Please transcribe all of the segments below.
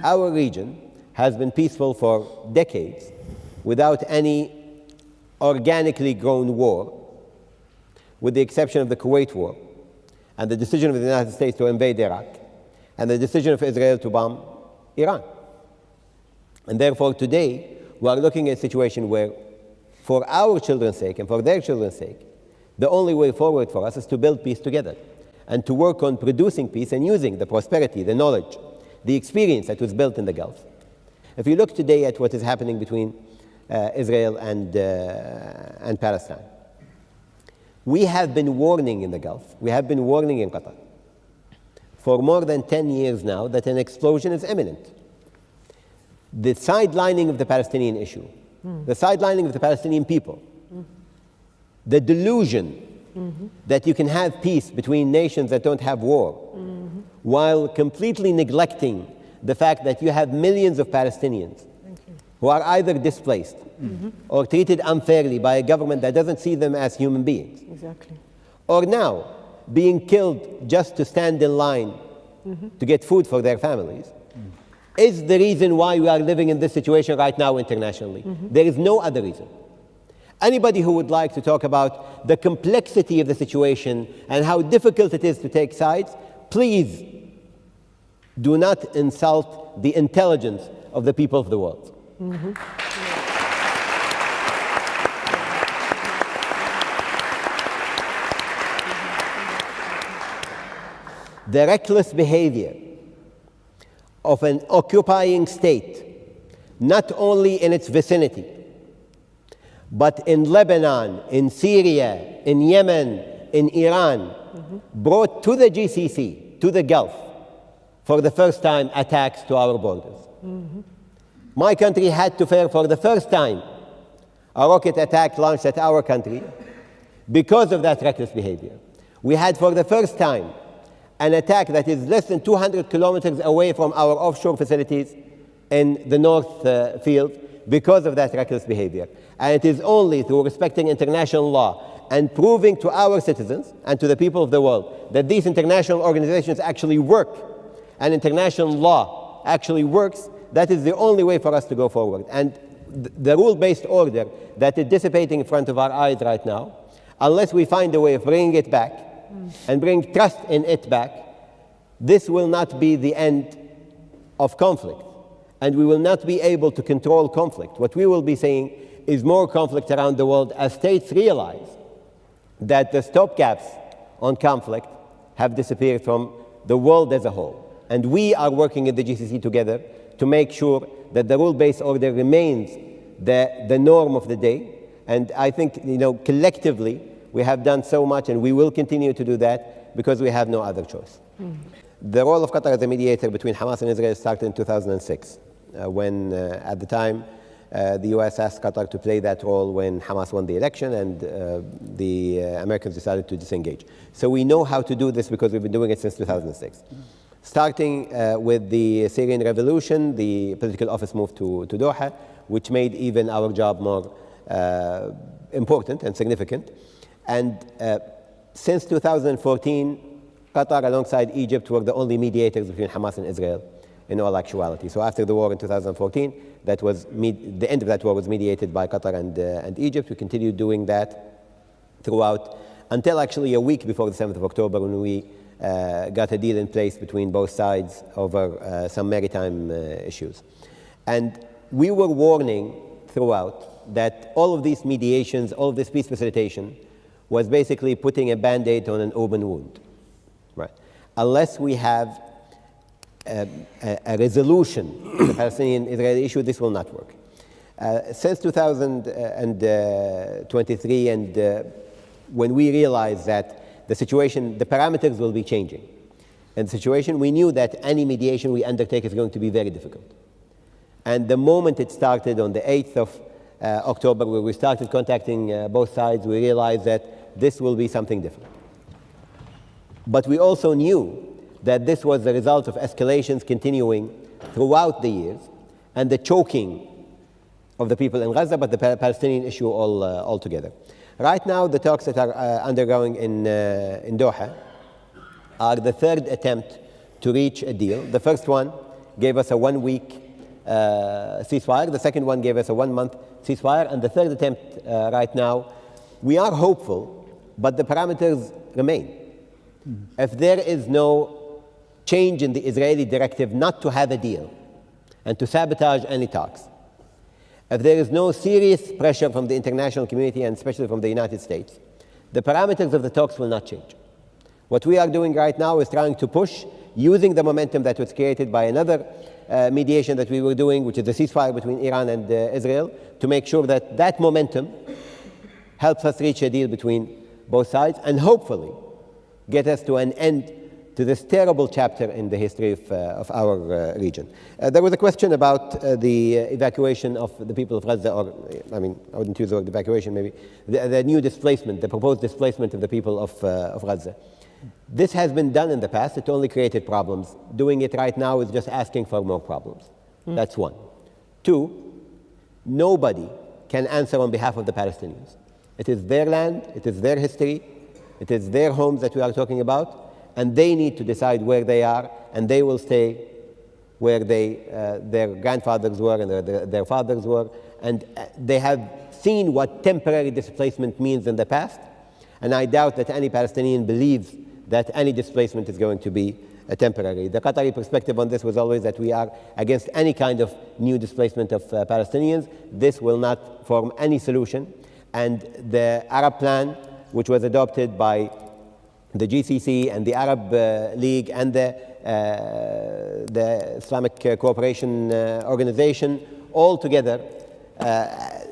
Our region has been peaceful for decades without any organically grown war, with the exception of the Kuwait War and the decision of the United States to invade Iraq and the decision of Israel to bomb Iran. And therefore today we are looking at a situation where, for our children's sake and for their children's sake, the only way forward for us is to build peace together and to work on producing peace and using the prosperity, the knowledge, the experience that was built in the Gulf. If you look today at what is happening between Israel and Palestine, we have been warning in the Gulf, we have been warning in Qatar for more than 10 years now that an explosion is imminent. The sidelining of the Palestinian issue, the sidelining of the Palestinian people, the delusion that you can have peace between nations that don't have war, while completely neglecting the fact that you have millions of Palestinians who are either displaced or treated unfairly by a government that doesn't see them as human beings. Exactly. Or now being killed just to stand in line to get food for their families, is the reason why we are living in this situation right now internationally. There is no other reason. Anybody who would like to talk about the complexity of the situation and how difficult it is to take sides, please do not insult the intelligence of the people of the world. The reckless behavior of an occupying state, not only in its vicinity, but in Lebanon, in Syria, in Yemen, in Iran, brought to the GCC, to the Gulf, for the first time attacks to our borders. My country had to fear for the first time a rocket attack launched at our country because of that reckless behavior. We had for the first time an attack that is less than 200 kilometers away from our offshore facilities in the North Field because of that reckless behavior. And it is only through respecting international law and proving to our citizens and to the people of the world that these international organizations actually work and international law actually works, that is the only way for us to go forward. And the rule-based order that is dissipating in front of our eyes right now, unless we find a way of bringing it back and bring trust in it back, this will not be the end of conflict. And we will not be able to control conflict. What we will be seeing is more conflict around the world as states realize that the stopgaps on conflict have disappeared from the world as a whole. And we are working in the GCC together to make sure that the rule-based order remains the norm of the day. And I think, collectively, we have done so much, and we will continue to do that because we have no other choice. The role of Qatar as a mediator between Hamas and Israel started in 2006, when, at the time, the US asked Qatar to play that role when Hamas won the election and the Americans decided to disengage. So we know how to do this because we've been doing it since 2006. Starting with the Syrian revolution, the political office moved to Doha, which made even our job more important and significant. And since 2014, Qatar alongside Egypt were the only mediators between Hamas and Israel in all actuality. So after the war in 2014, that was the end of that war was mediated by Qatar and Egypt. We continued doing that throughout until actually a week before the 7th of October when we got a deal in place between both sides over some maritime issues. And we were warning throughout that all of these mediations, all of this peace facilitation was basically putting a Band-Aid on an open wound. Right? Unless we have a resolution to the Palestinian-Israeli issue, this will not work. Since 2023 and when we realized that the situation, the parameters will be changing. And the situation, we knew that any mediation we undertake is going to be very difficult. And the moment it started on the 8th of October, where we started contacting both sides, we realized that this will be something different. But we also knew that this was the result of escalations continuing throughout the years and the choking of the people in Gaza, but the Palestinian issue altogether. Right now, the talks that are undergoing in Doha are the third attempt to reach a deal. The first one gave us a 1-week ceasefire. The second one gave us a 1-month ceasefire. And the third attempt right now, we are hopeful, but the parameters remain. If there is no change in the Israeli directive not to have a deal and to sabotage any talks, if there is no serious pressure from the international community and especially from the United States, the parameters of the talks will not change. What we are doing right now is trying to push, using the momentum that was created by another mediation that we were doing, which is the ceasefire between Iran and Israel, to make sure that that momentum helps us reach a deal between both sides and hopefully get us to an end to this terrible chapter in the history of our region. There was a question about the evacuation of the people of Gaza, or I mean, I wouldn't use the word evacuation, maybe, the new displacement, the proposed displacement of the people of Gaza. This has been done in the past. It only created problems. Doing it right now is just asking for more problems. That's one. Two, nobody can answer on behalf of the Palestinians. It is their land, it is their history, it is their homes that we are talking about, and they need to decide where they are, and they will stay where their grandfathers were and their fathers were, and they have seen what temporary displacement means in the past, and I doubt that any Palestinian believes that any displacement is going to be temporary. The Qatari perspective on this was always that we are against any kind of new displacement of Palestinians. This will not form any solution, and the Arab plan, which was adopted by the GCC and the Arab League and the Islamic Cooperation Organization, all together,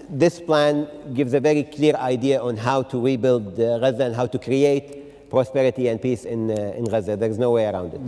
this plan gives a very clear idea on how to rebuild Gaza and how to create prosperity and peace in Gaza. There's no way around it.